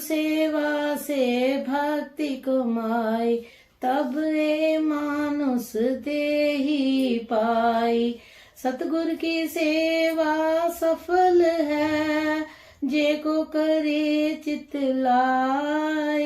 सेवा से भक्ति कमाई, तब ए मानुष दे ही पाई। सतगुर की सेवा सफल है, जे को करे चित लाई।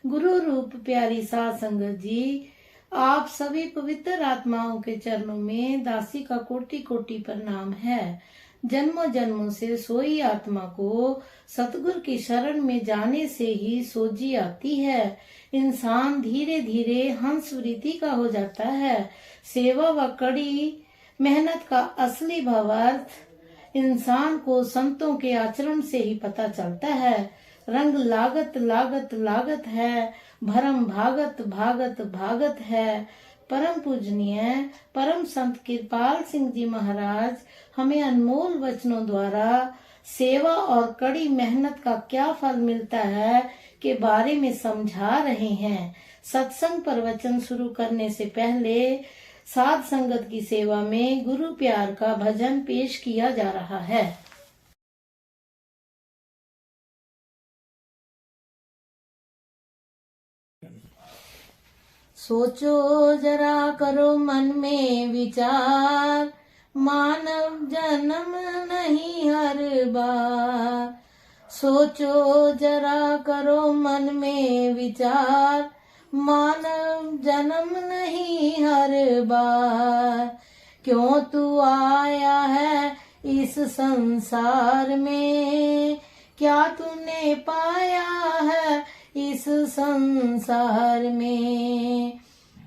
गुरु रूप प्यारी साध संगत जी, आप सभी पवित्र आत्माओं के चरणों में दासी का कोटि कोटि प्रणाम है। जन्मों जन्मों से सोई आत्मा को सतगुर की शरण में जाने से ही सोजी आती है। इंसान धीरे धीरे हंस वृत्ति का हो जाता है। सेवा व कड़ी मेहनत का असली भावार्थ इंसान को संतों के आचरण से ही पता चलता है। रंग लागत लागत लागत है, भरम भागत भागत भागत है। परम पूजनीय परम संत कृपाल सिंह जी महाराज हमें अनमोल वचनों द्वारा सेवा और कड़ी मेहनत का क्या फल मिलता है के बारे में समझा रहे हैं। सत्संग प्रवचन शुरू करने से पहले साध संगत की सेवा में गुरु प्यार का भजन पेश किया जा रहा है। सोचो जरा करो मन में विचार, मानव जन्म नहीं हर बार। सोचो जरा करो मन में विचार, मानव जन्म नहीं हर बार। क्यों तू आया है इस संसार में, क्या तूने पाया है इस संसार में।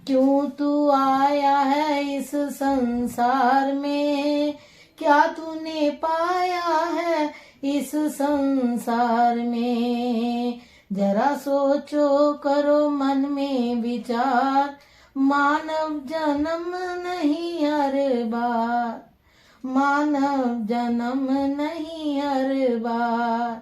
क्यों तू आया है इस संसार में, क्या तूने पाया है इस संसार में। जरा सोचो करो मन में विचार, मानव जन्म नहीं हर बार। मानव जन्म नहीं हर बार।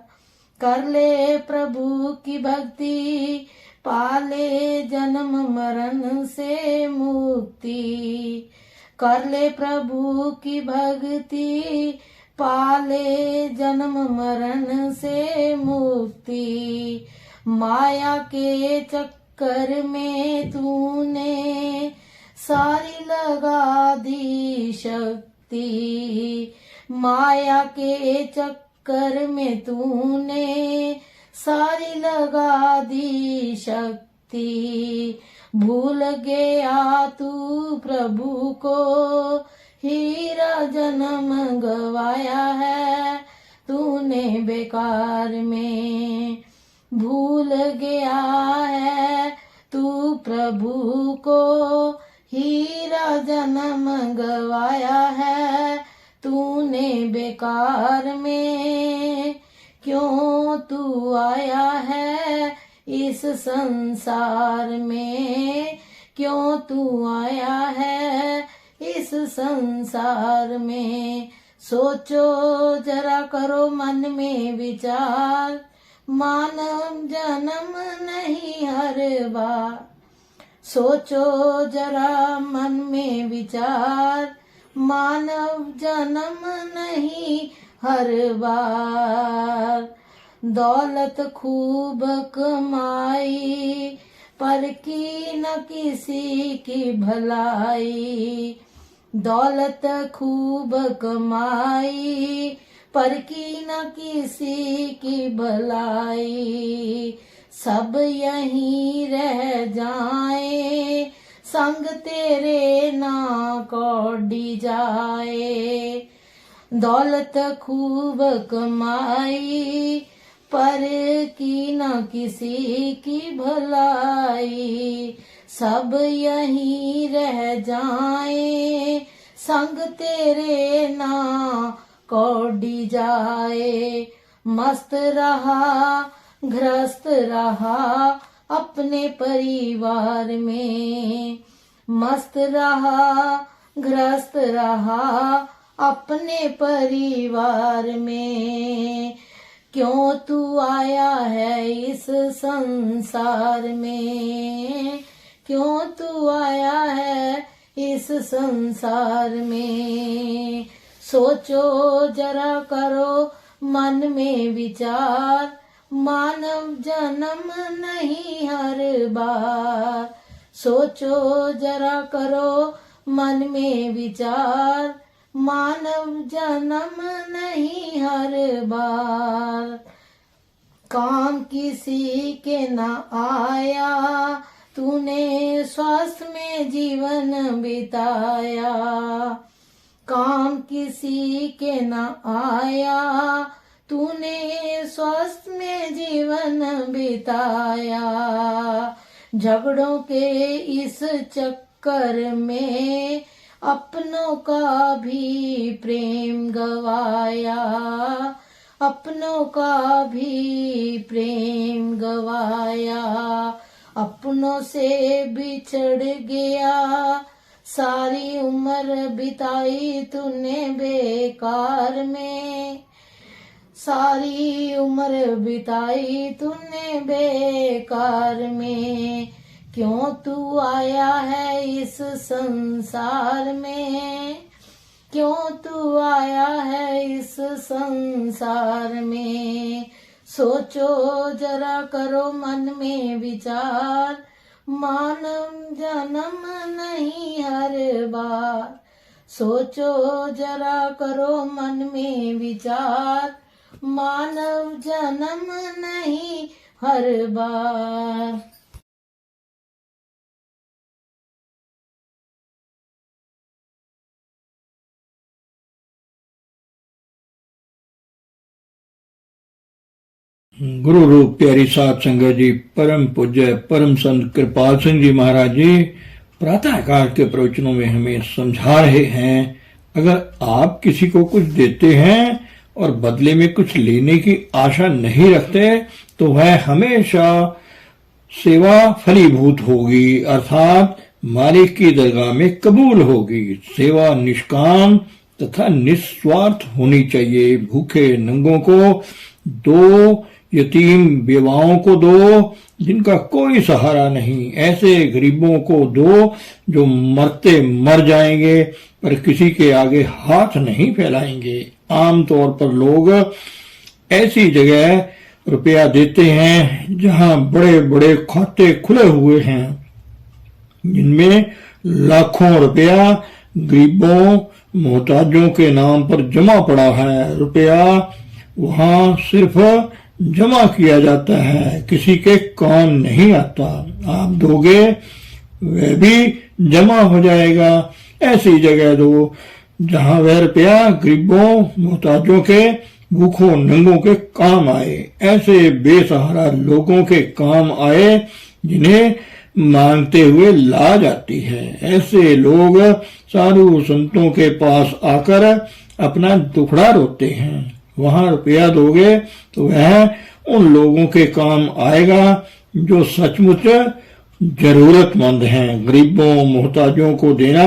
कर ले प्रभु की भक्ति, पाले जन्म मरण से मुक्ति। कर ले प्रभु की भक्ति, पाले जन्म मरण से मुक्ति। माया के चक्कर में तूने सारी लगा दी शक्ति। माया के चक्कर में तूने सारी लगा दी शक्ति। भूल गया तू प्रभु को, हीरा जन्म गवाया है तूने बेकार में। भूल गया है तू प्रभु को, हीरा जन्म गवाया है तूने बेकार में। क्यों तू आया है इस संसार में, क्यों तू आया है इस संसार में। सोचो जरा करो मन में विचार, मानव जन्म नहीं हर बार। सोचो जरा मन में विचार, मानव जन्म नहीं हर बार। दौलत खूब कमाई, पर की न किसी की भलाई। दौलत खूब कमाई, पर की न किसी की भलाई। सब यहीं रह जाए, संग तेरे ना कौड़ी जाए। दौलत खूब कमाई, पर की न किसी की भलाई। सब यहीं रह जाए, संग तेरे ना कौड़ी जाए। मस्त रहा गृहस्थ रहा अपने परिवार में। मस्त रहा गृहस्थ रहा अपने परिवार में। क्यों तू आया है इस संसार में, क्यों तू आया है इस संसार में। सोचो जरा करो मन में विचार, मानव जन्म नहीं हर बार। सोचो जरा करो मन में विचार, मानव जन्म नहीं हर बार। काम किसी के न आया, तूने स्वास्थ्य में जीवन बिताया। काम किसी के न आया, तूने स्वास्थ्य में जीवन बिताया। झगड़ों के इस चक्कर में अपनों का भी प्रेम गवाया, अपनों का भी प्रेम गवाया। अपनों से बिछड़ गया, सारी उम्र बिताई तूने बेकार में, सारी उम्र बिताई तूने बेकार में। क्यों तू आया है इस संसार में, क्यों तू आया है इस संसार में। सोचो जरा करो मन में विचार, मानव जन्म नहीं हर बार। सोचो जरा करो मन में विचार, मानव जन्म नहीं हर बार। गुरु रूप प्यारी साध संगत जी, परम पूज्य परम संत कृपाल सिंह जी महाराज जी प्रातः काल के प्रवचनों में हमें समझा रहे हैं, अगर आप किसी को कुछ देते हैं और बदले में कुछ लेने की आशा नहीं रखते तो वह हमेशा सेवा फलीभूत होगी, अर्थात मालिक की दरगाह में कबूल होगी। सेवा निष्काम तथा निस्वार्थ होनी चाहिए। भूखे नंगों को दो, यतीम बेवाओं को दो जिनका कोई सहारा नहीं, ऐसे गरीबों को दो जो मरते मर जाएंगे पर किसी के आगे हाथ नहीं फैलाएंगे। आमतौर पर लोग ऐसी जगह रुपया देते हैं जहां बड़े बड़े खाते खुले हुए हैं, जिनमें लाखों रुपया गरीबों मोहताजों के नाम पर जमा पड़ा है। रुपया वहां सिर्फ जमा किया जाता है, किसी के काम नहीं आता। आप दोगे वह भी जमा हो जाएगा। ऐसी जगह दो जहां वह रुपया गरीबों मोहताजों के भूखों नंगों के काम आए, ऐसे बेसहारा लोगों के काम आए जिन्हें मांगते हुए लाज आती है। ऐसे लोग साधु संतों के पास आकर अपना दुखड़ा रोते हैं। वहां रुपया दोगे तो वह उन लोगों के काम आएगा जो सचमुच जरूरतमंद हैं। गरीबों मोहताजों को देना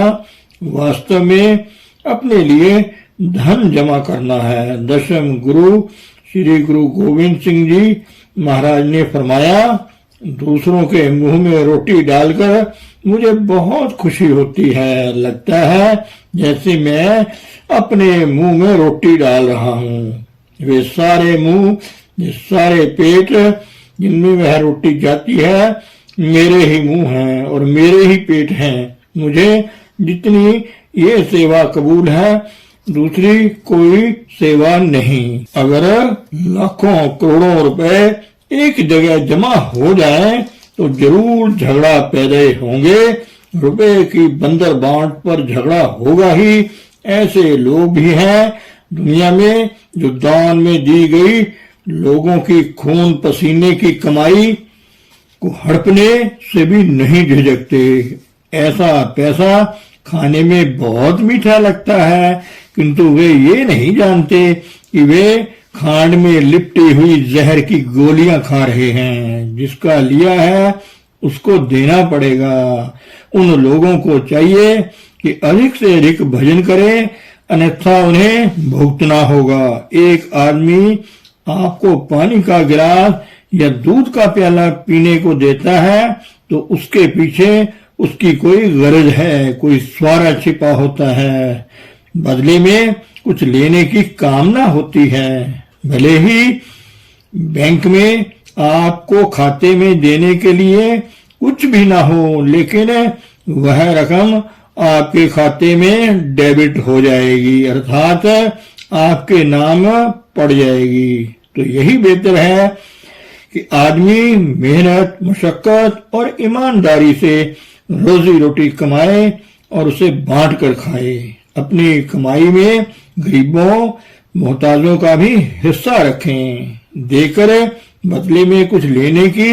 वास्तव में अपने लिए धन जमा करना है। दशम गुरु श्री गुरु गोविंद सिंह जी महाराज ने फरमाया, दूसरों के मुंह में रोटी डालकर मुझे बहुत खुशी होती है। लगता है जैसे मैं अपने मुंह में रोटी डाल रहा हूँ। वे सारे मुंह, ये सारे पेट जिनमें वह रोटी जाती है मेरे ही मुंह हैं और मेरे ही पेट हैं। मुझे जितनी ये सेवा कबूल है दूसरी कोई सेवा नहीं। अगर लाखों करोड़ों रुपए एक जगह जमा हो जाए तो जरूर झगड़ा पैदा होंगे। रुपए की बंदर बांट पर झगड़ा होगा ही। ऐसे लोग भी हैं दुनिया में जो दान में दी गई लोगों की खून पसीने की कमाई को हड़पने से भी नहीं झिझकते। ऐसा पैसा खाने में बहुत मीठा लगता है, किंतु वे ये नहीं जानते कि वे खांड में लिपटी हुई जहर की गोलियां खा रहे हैं। जिसका लिया है उसको देना पड़ेगा। उन लोगों को चाहिए कि अधिक से अधिक भजन करें, अन्यथा उन्हें भुगतना होगा। एक आदमी आपको पानी का गिलास या दूध का प्याला पीने को देता है तो उसके पीछे उसकी कोई गरज है, कोई स्वार्थ छिपा होता है। बदले में कुछ लेने की कामना होती है। भले ही बैंक में आपको खाते में देने के लिए कुछ भी ना हो, लेकिन वह रकम आपके खाते में डेबिट हो जाएगी, अर्थात आपके नाम पड़ जाएगी। तो यही बेहतर है कि आदमी मेहनत, मशक्कत और ईमानदारी से रोजी रोटी कमाए और उसे बांट कर खाए। अपनी कमाई में गरीबों, मोहताजों का भी हिस्सा रखें। देकर बदले में कुछ लेने की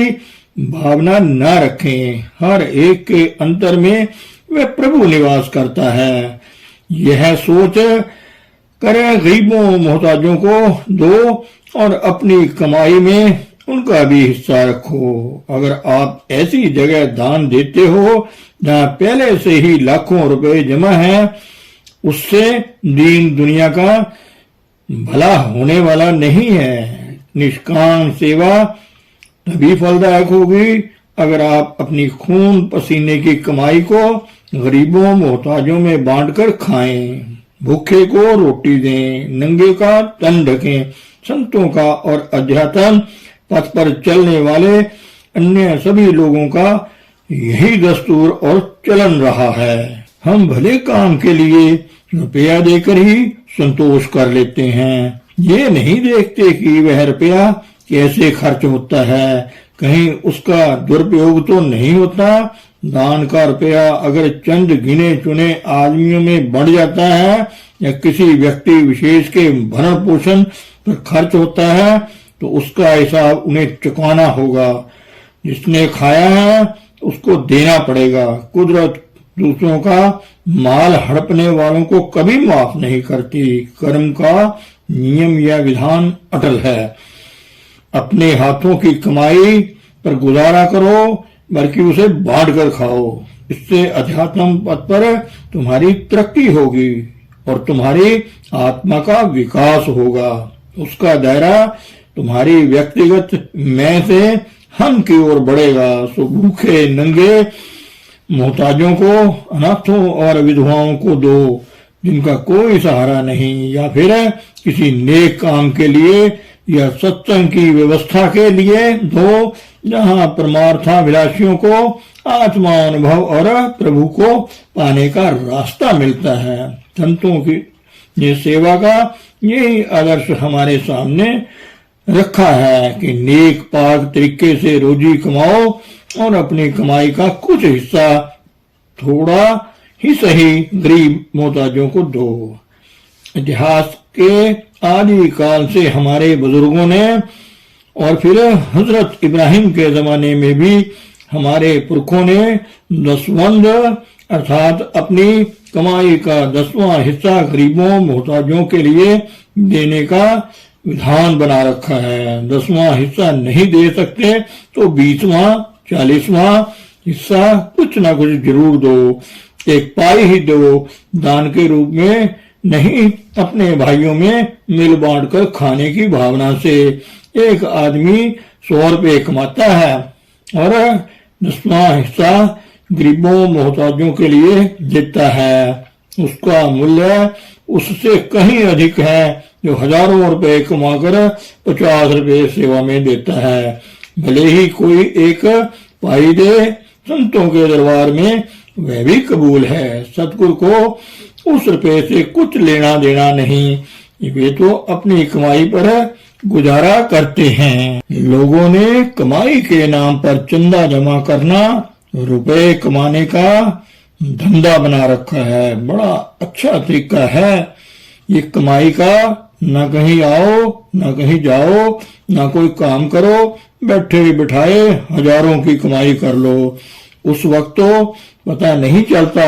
भावना न रखें। हर एक के अंतर में वह प्रभु निवास करता है। यह सोच कर गरीबों, मोहताजों को दो और अपनी कमाई में उनका भी हिस्सा रखो। अगर आप ऐसी जगह दान देते हो जहाँ पहले से ही लाखों रुपए जमा है, उससे दीन दुनिया का भला होने वाला नहीं है। निष्काम सेवा तभी फलदायक होगी अगर आप अपनी खून पसीने की कमाई को गरीबों, मोहताजों में बांटकर खाएं। भूखे को रोटी दें, नंगे का तन ढकें। संतों का और अध्यात्म पथ पर चलने वाले अन्य सभी लोगों का यही दस्तूर और चलन रहा है। हम भले काम के लिए रुपया देकर ही संतोष कर लेते हैं। ये नहीं देखते कि वह रुपया कैसे खर्च होता है, कहीं उसका दुरुपयोग तो नहीं होता। दान का रुपया अगर चंद गिने चुने आदमियों में बढ़ जाता है या किसी व्यक्ति विशेष के भरण पोषण पर खर्च होता है, तो उसका हिसाब उन्हें चुकाना होगा। जिसने खाया है उसको देना पड़ेगा। कुदरत दूसरों का माल हड़पने वालों को कभी माफ नहीं करती। कर्म का नियम या विधान अटल है। अपने हाथों की कमाई पर गुजारा करो, बल्कि उसे बांट कर खाओ। इससे अध्यात्म पथ पर तुम्हारी तरक्की होगी और तुम्हारी आत्मा का विकास होगा। उसका दायरा तुम्हारी व्यक्तिगत मैं से हम की ओर बढ़ेगा। सो भूखे, नंगे, मोहताजों को, अनाथों और विधवाओं को दो जिनका कोई सहारा नहीं, या फिर किसी नेक काम के लिए या सत्संग की व्यवस्था के लिए दो, जहाँ परमार्थाभिलाषियों को आत्मा अनुभव और प्रभु को पाने का रास्ता मिलता है। संतों की ये सेवा का यही आदर्श हमारे सामने रखा है कि नेक पाक तरीके से रोजी कमाओ और अपनी कमाई का कुछ हिस्सा थोड़ा ही सही गरीब मोहताजों को दो। इतिहास के आदि काल से हमारे बुजुर्गों ने और फिर हजरत इब्राहिम के जमाने में भी हमारे पुरखों ने दसवंध अर्थात अपनी कमाई का 10वां हिस्सा गरीबों, मोहताजों के लिए देने का विधान बना रखा है। 10वां हिस्सा नहीं दे सकते तो 20वां, 40वां हिस्सा कुछ ना कुछ जरूर दो। एक पाई ही दो, दान के रूप में नहीं, अपने भाइयों में मिल बांट कर खाने की भावना से। एक आदमी 100 रुपये कमाता है और 10वां हिस्सा गरीबों, मोहताजों के लिए देता है। उसका मूल्य उससे कहीं अधिक है जो हजारों रुपए कमाकर 50 रुपये सेवा में देता है। भले ही कोई एक पाई दे, संतों के दरबार में वह भी कबूल है। सतगुरु को उस रुपये से कुछ लेना देना नहीं, वे तो अपनी कमाई पर गुजारा करते हैं। लोगों ने कमाई के नाम पर चंदा जमा करना, रुपए कमाने का धंधा बना रखा है। बड़ा अच्छा तरीका है ये कमाई का। ना कहीं आओ, ना कहीं जाओ, ना कोई काम करो, बैठे बिठाए हजारों की कमाई कर लो। उस वक्त तो पता नहीं चलता,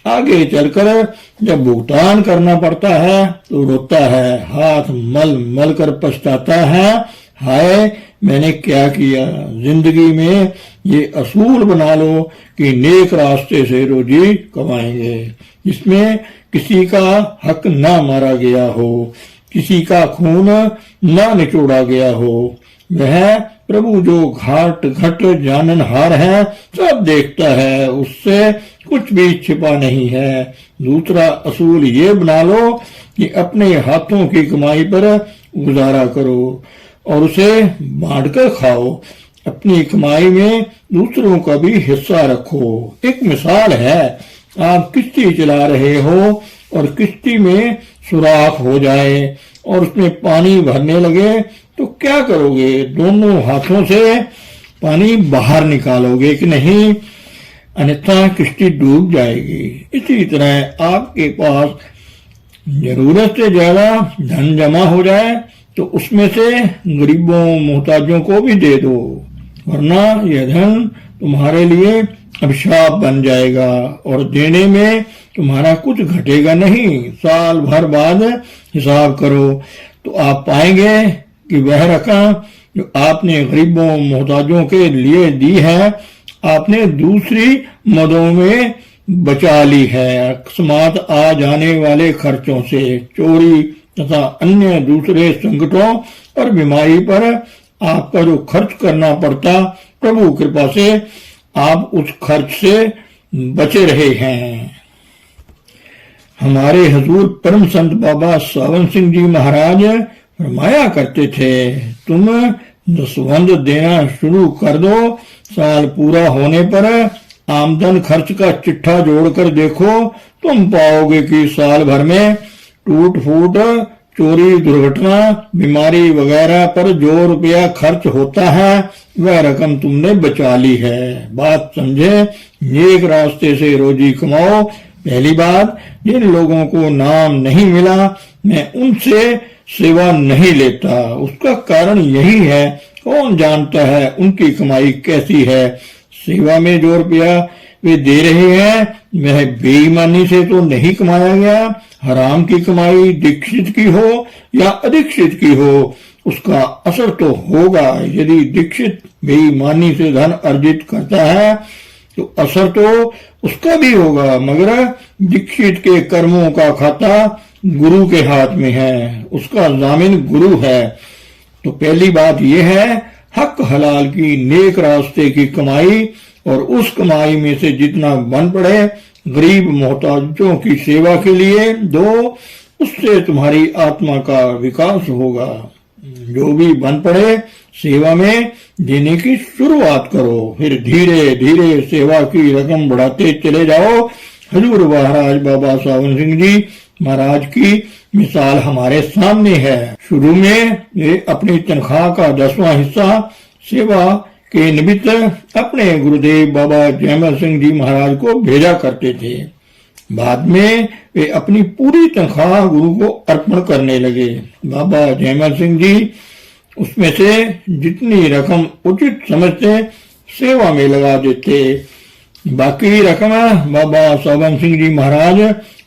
आगे चलकर जब भुगतान करना पड़ता है तो रोता है, हाथ मल मल कर पछताता है, हाय मैंने क्या किया। जिंदगी में ये असूल बना लो कि नेक रास्ते से रोजी कमाएंगे, जिसमें किसी का हक ना मारा गया हो, किसी का खून ना निचोड़ा गया हो। वह प्रभु जो घाट घट जाननहार है, सब देखता है, उससे कुछ भी छिपा नहीं है। दूसरा असूल ये बना लो कि अपने हाथों की कमाई पर गुजारा करो। और उसे बांटकर खाओ। अपनी कमाई में दूसरों का भी हिस्सा रखो। एक मिसाल है, आप किश्ती चला रहे हो और किश्ती में सुराख हो जाए और उसमें पानी भरने लगे तो क्या करोगे? दोनों हाथों से पानी बाहर निकालोगे कि नहीं? अन्यथा किश्ती डूब जाएगी। इसी तरह आपके पास जरूरत से ज्यादा धन जमा हो जाए तो उसमें से गरीबों मोहताजों को भी दे दो, वरना यह धन तुम्हारे लिए अभिशाप बन जाएगा और देने में तुम्हारा कुछ घटेगा नहीं। साल भर बाद हिसाब करो तो आप पाएंगे कि वह रकम जो आपने गरीबों मोहताजों के लिए दी है आपने दूसरी मदों में बचा ली है। अकस्मात आ जाने वाले खर्चों से, चोरी तथा अन्य दूसरे संकटों और बीमारी पर आपका जो खर्च करना पड़ता, प्रभु कृपा से आप उस खर्च से बचे रहे हैं। हमारे हजूर परम संत बाबा सावन सिंह जी महाराज फरमाया करते थे, तुम दसवंध देना शुरू कर दो, साल पूरा होने पर आमदन खर्च का चिट्ठा जोड़कर देखो, तुम पाओगे कि साल भर में टूट फूट, चोरी, दुर्घटना, बीमारी वगैरह पर जो रुपया खर्च होता है वह रकम तुमने बचा ली है। बात समझे? नेक रास्ते से रोजी कमाओ। पहली बात, जिन लोगों को नाम नहीं मिला मैं उनसे सेवा नहीं लेता। उसका कारण यही है, कौन जानता है उनकी कमाई कैसी है। सेवा में जो रुपया वे दे रहे हैं वह बेईमानी से तो नहीं कमाया गया। हराम की कमाई दीक्षित की हो या अदीक्षित की हो उसका असर तो होगा। यदि दीक्षित बेईमानी से धन अर्जित करता है तो असर तो उसका भी होगा, मगर दीक्षित के कर्मों का खाता गुरु के हाथ में है, उसका जामिन गुरु है। तो पहली बात यह है, हक हलाल की नेक रास्ते की कमाई और उस कमाई में से जितना बन पड़े गरीब मोहताजों की सेवा के लिए दो, उससे तुम्हारी आत्मा का विकास होगा। जो भी बन पड़े सेवा में देने की शुरुआत करो, फिर धीरे धीरे सेवा की रकम बढ़ाते चले जाओ। हजूर महाराज बाबा सावन सिंह जी महाराज की मिसाल हमारे सामने है। शुरू में वे अपनी तनख्वाह का 10वां हिस्सा सेवा के निमित्त अपने गुरुदेव बाबा जयमल सिंह जी महाराज को भेजा करते थे। बाद में वे अपनी पूरी तनख्वाह गुरु को अर्पण करने लगे। बाबा जयमल सिंह जी उसमें से जितनी रकम उचित समझते सेवा में लगा देते, बाकी रकम बाबा सावन सिंह जी महाराज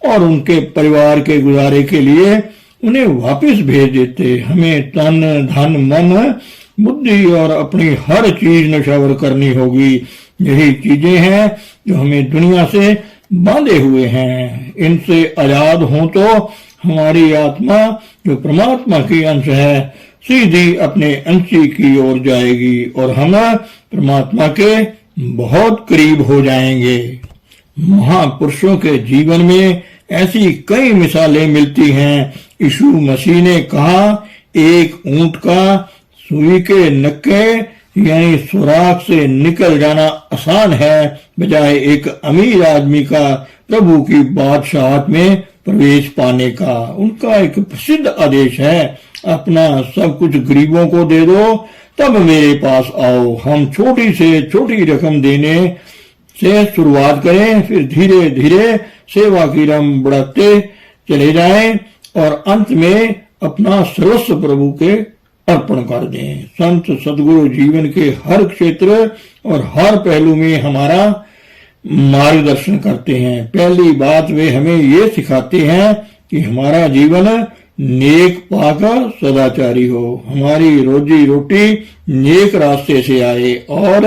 और उनके परिवार के गुजारे के लिए उन्हें वापस भेज देते। हमें तन धन मन बुद्धि और अपनी हर चीज नशवर करनी होगी। यही चीजें हैं जो हमें दुनिया से बांधे हुए हैं। इनसे आजाद हों तो हमारी आत्मा जो परमात्मा की अंश है सीधी अपने अंशी की ओर जाएगी और हम परमात्मा के बहुत करीब हो जाएंगे। महापुरुषों के जीवन में ऐसी कई मिसालें मिलती हैं। यीशु मसीह ने कहा, एक ऊंट का सुई के नक्के यानी सुराख से निकल जाना आसान है बजाय एक अमीर आदमी का प्रभु की बादशाहत में प्रवेश पाने का। उनका एक प्रसिद्ध आदेश है, अपना सब कुछ गरीबों को दे दो तब मेरे पास आओ। हम छोटी से छोटी रकम देने से शुरुआत करें, फिर धीरे धीरे सेवा की रकम बढ़ाते चले जाएं और अंत में अपना सर्वस्व प्रभु के अर्पण कर दें। संत सदगुरु जीवन के हर क्षेत्र और हर पहलू में हमारा मार्गदर्शन करते हैं। पहली बात वे हमें ये सिखाते हैं कि हमारा जीवन नेक पाक सदाचारी हो, हमारी रोजी रोटी नेक रास्ते से आए और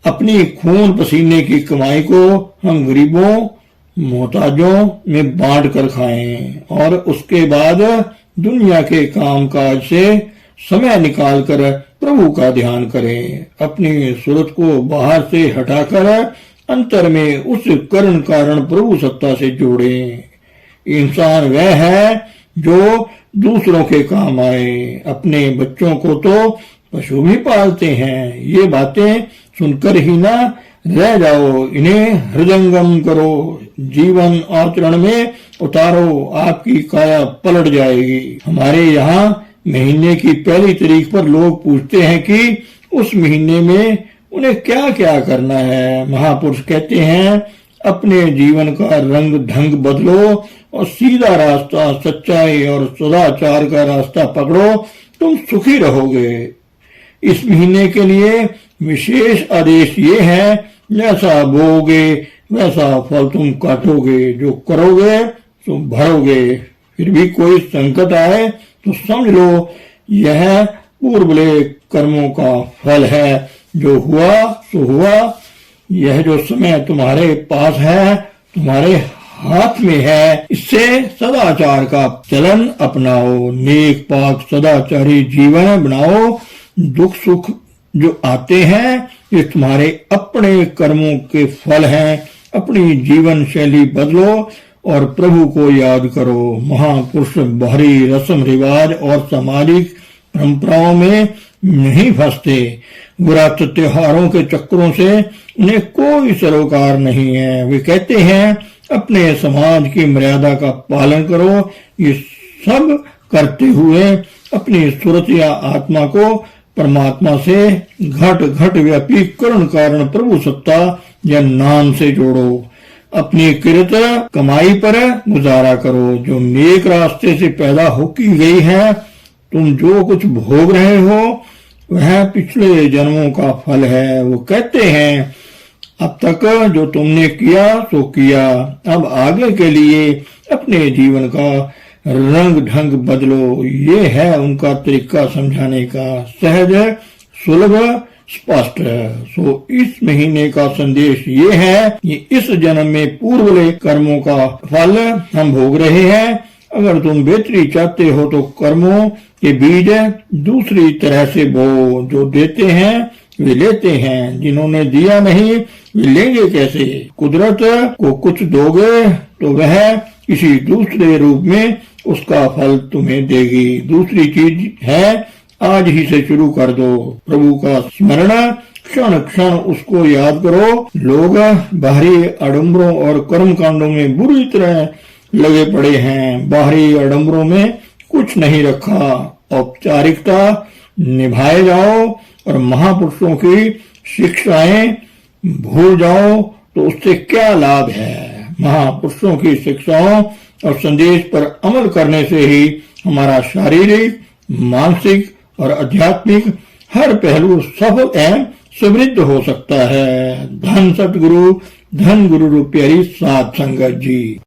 अपनी खून पसीने की कमाई को हम गरीबों मोहताजों में बांट कर खाएं और उसके बाद दुनिया के कामकाज से समय निकालकर प्रभु का ध्यान करें। अपनी सूरत को बाहर से हटाकर अंतर में उस करण कारण प्रभु सत्ता से जोड़ें। इंसान वह है जो दूसरों के काम आए। अपने बच्चों को तो पशु भी पालते हैं। ये बातें सुनकर ही ना रह जाओ, इन्हें हृदयंगम करो, जीवन आचरण में उतारो, आपकी काया पलट जाएगी। हमारे यहाँ महीने की पहली तारीख पर लोग पूछते हैं कि उस महीने में उन्हें क्या क्या करना है। महापुरुष कहते हैं, अपने जीवन का रंग ढंग बदलो और सीधा रास्ता, सच्चाई और सदाचार का रास्ता पकड़ो, तुम सुखी रहोगे। इस महीने के लिए विशेष आदेश ये है, जैसा बोओगे वैसा फल तुम काटोगे, जो करोगे तुम भरोगे। फिर भी कोई संकट आए तो समझ लो यह पूर्वले कर्मों का फल है। जो हुआ सो हुआ। यह जो समय तुम्हारे पास है, तुम्हारे हाथ में है, इससे सदाचार का चलन अपनाओ, नेक पाक सदाचारी जीवन बनाओ। दुख सुख जो आते हैं ये तुम्हारे अपने कर्मों के फल हैं। अपनी जीवन शैली बदलो और प्रभु को याद करो। महापुरुष बाहरी रस्म रिवाज और सामाजिक परंपराओं में नहीं फंसते। व्रत त्योहारों के चक्रों से उन्हें कोई सरोकार नहीं है। वे कहते हैं, अपने समाज की मर्यादा का पालन करो। ये सब करते हुए अपनी सुरत या आत्मा को परमात्मा से घट घट व्यापी करुण कारण प्रभु सत्ता या नाम से जोड़ो। अपनी किरत कमाई पर गुजारा करो, जो नेक रास्ते से पैदा हो की गई है। तुम जो कुछ भोग रहे हो वह पिछले जन्मों का फल है। वो कहते हैं, अब तक जो तुमने किया सो किया, अब आगे के लिए अपने जीवन का रंग ढंग बदलो। ये है उनका तरीका समझाने का, सहज सुलभ स्पष्ट। सो इस महीने का संदेश ये है कि इस जन्म में पूर्वले कर्मों का फल हम भोग रहे हैं। अगर तुम बेहतरी चाहते हो तो कर्मों के बीज दूसरी तरह से बो। जो देते हैं वे लेते हैं, जिन्होंने दिया नहीं वे लेंगे कैसे। कुदरत को कुछ दोगे तो वह किसी दूसरे रूप में उसका फल तुम्हें देगी। दूसरी चीज है, आज ही से शुरू कर दो प्रभु का स्मरण, क्षण क्षण उसको याद करो। लोग बाहरी आडंबरों और कर्म कांडों में बुरी तरह लगे पड़े हैं। बाहरी आडंबरों में कुछ नहीं रखा, औपचारिकता निभाए जाओ और महापुरुषों की शिक्षाएं भूल जाओ तो उससे क्या लाभ है। महापुरुषों की शिक्षाओं और संदेश पर अमल करने से ही हमारा शारीरिक, मानसिक और आध्यात्मिक हर पहलू सफल एवं समृद्ध हो सकता है। धन सतगुरु, धन गुरु प्यारी साध संगत जी।